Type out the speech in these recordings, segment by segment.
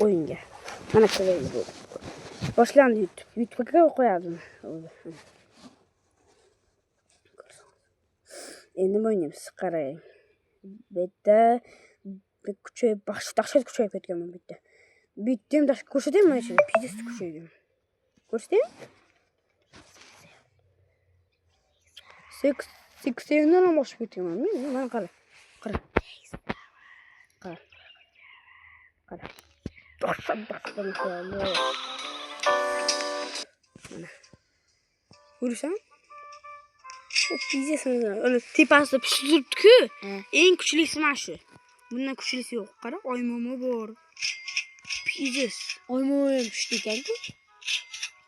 oyunga. Mana ko'raylik bu. Boshlandi YouTube. YouTube'ga qo'yardim. Endi o'ynaymiz. Qarang. Bu yerda kuchayib, dahshat kuchayib ketganman bu yerda. Bu yerda ham dahshat ko'rsataymi mana shu? Pizza kuchaygan. Ko'rsataymi? 80dan ham oshib ketganman. Mana qara. Qara. Qara. Qara. Dahshat. Mana. Ko'rsan? Pizzasini tepasida pishiribdi-ku. Eng kuchlisi mana shu. Bundan kuchlisi yo'q. Qara, oymomo bor. Pizzas. Oymomo ham pishdi ekan-ku.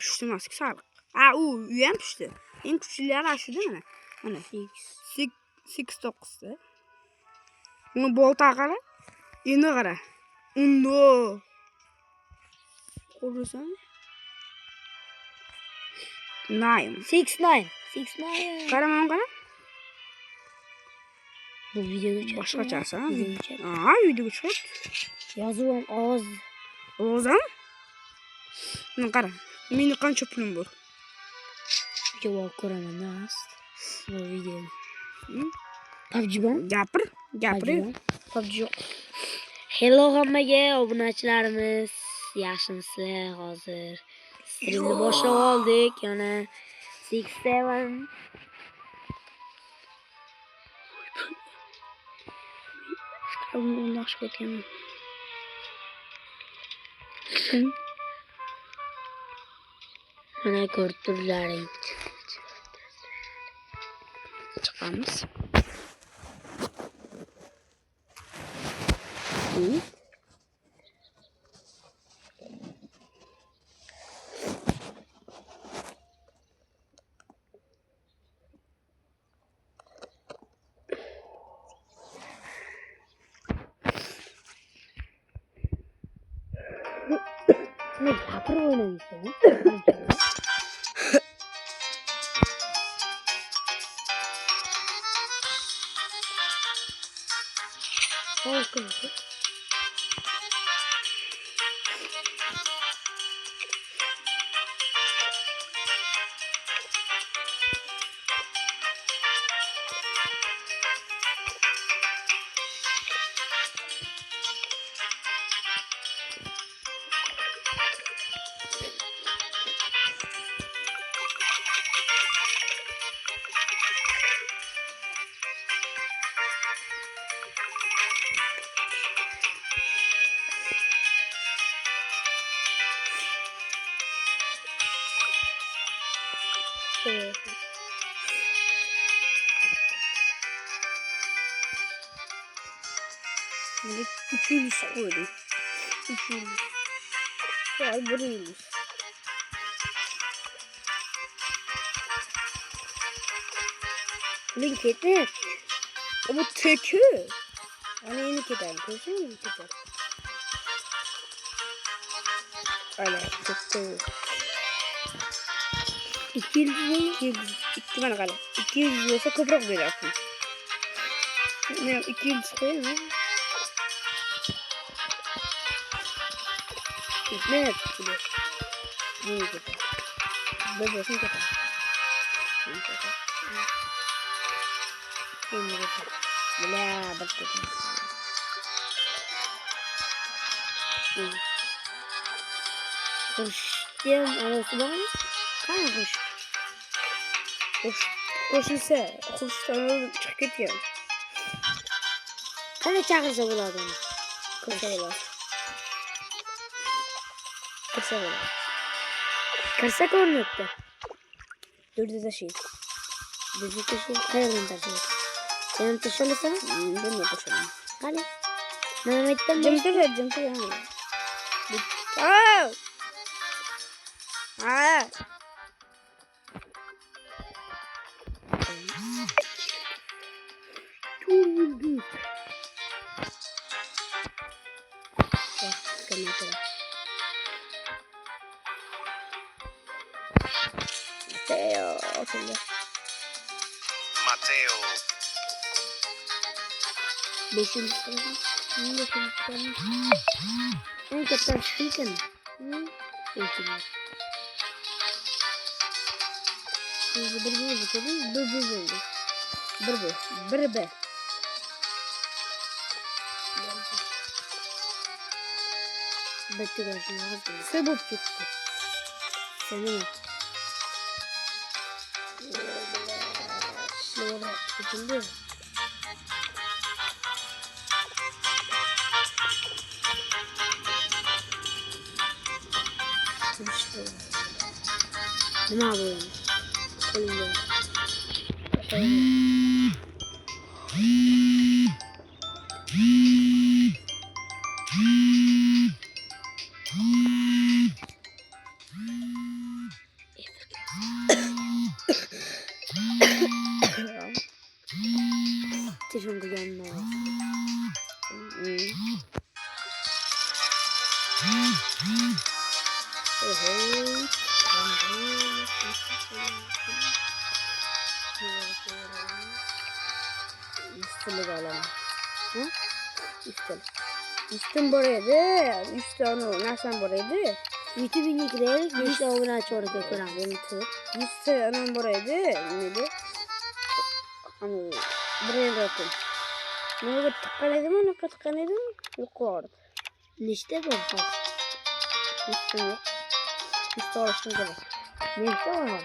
Pishdi emas-ku, sariq. U ham pishdi. Eng kuchlilari shuda mana. Mana 8-9 da. Buni bolta qara. Endi qara. Undo. Ko'rsan? 6-9. Qara, mana qara. Bu videoga chiqadi. Boshqachasi. Videoga chiqadi. Yozuv ham ovoz. Ovozam? Mana qara. Meni qancha pulim bor? Javob ko'raman emas. Bu video. PUBG bor? Gapir. PUBG yo'q. Hello hammaga obunachilarimiz. Yaxshimisizlar hozir? Streamni boshlab oldik. Yana 6-7. Bundan yaxshi ketganman. Mana ko'rib turlaring. Chiqamiz. Ne gapirib o'ynaysan? Böyle 3 yıldız koydum. 3 yıldız. Vay, 1 yıldız. Link etmek. Bu tekü. Hani yeni keder. Görüyor musun? Keder. Öyle. Tekü. 2 yıldız mı? 2 yıldız. 2 bana kalır. 2 yıldız olsa köprük verirsin. Ne? 2 yıldız koyayım mı? Ne yapıyor? Ne yapıyor? Böyle yapıyor. Ne yapıyor? Bla bak. Koştum anası var mı? Kanka koş ise koştan çık git ya. Kana çağırsa buladı onu. Kırsa bula. Kırsak örnekte. Dördü de şey. Bizi kişi hayalini taşıyor. Senin taşıyor sana? Ben de taşıyorum. Hadi. Mehmet'ten Cem'de vereceğim ki yani. Aa! Aa! Mateo. Mateo. 5. sınıf. En katta şuyken. Eğitimler. Şimdi bir bakalım. Bir oldu. Bir be. Bitti karşıma hazır. Sebep çıktı. Senin. Sonra tutuldu. İşte. Ne yapıyorum? Koyuyorum. Telefonu yanına al. Üstünü de alalım. Hı? Üstün buraydı. Üstü onu nereden buraydı? YouTube'un girerek bir işte onu aç orada kuran. Üstü onun buraydı. Neydi? Hani buraya da atın. Ne tıkaladım mı? Ne tıkaladım? Yok orada. Nişte bu faz. Üstün yok. Üstü orasını gerek. Nişte var.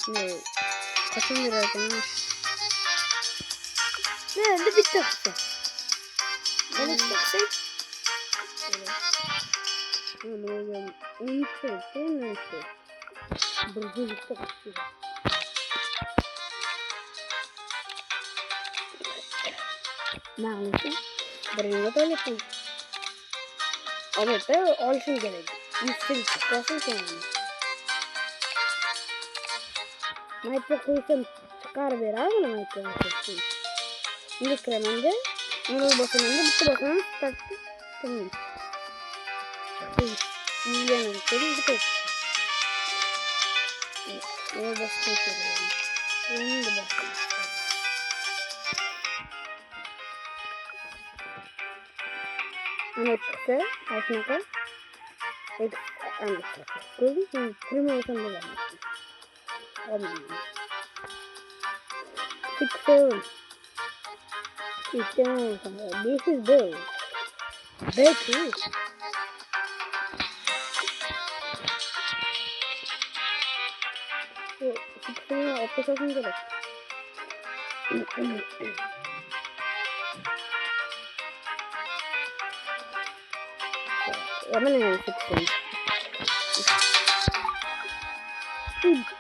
Ne? Kaçın lirayken? Ne? Ne bitti kısa. Ben hiç baksayım. Böyle 13 değil mi? Bırzılıkta kaçıyor. Ne anlatayım? Buraya da yapın. Ama ben alışım gerek. Üstün çıkmasın sonra. Mayıpla koysam çıkar ver abi mi mayıpla koysam? Şimdi kremende. Onu basınında bitti basınında taktı. Tamam. Yiyelim. Dedim bitti. Onu basın söylüyorum. Onu da basın. Ana çıktı. Altına koy. Ana çıktı. Gördün mü? Krema olsam da vermiştim. Olmuyor. Çıktı. İşte olsam da. This is big. Big too. Çıktığına aplikasyon gerek. Hemen hemen çıktım.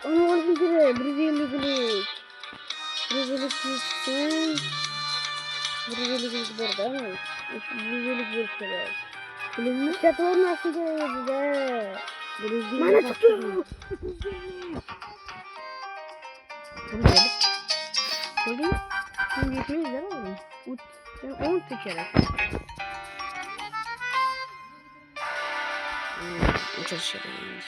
Onu olsun kere. Brezilya. Brezilya çıksın. Brezilya burada ama. Brezilya burada. Bilmiyorum. Şator nasıl geliyor bize? Brezilya. Bana çıktı. Bunu gelip. Bugün. Şimdi geçmeyiz değil mi? 10 seçerek. Çalışıyorum.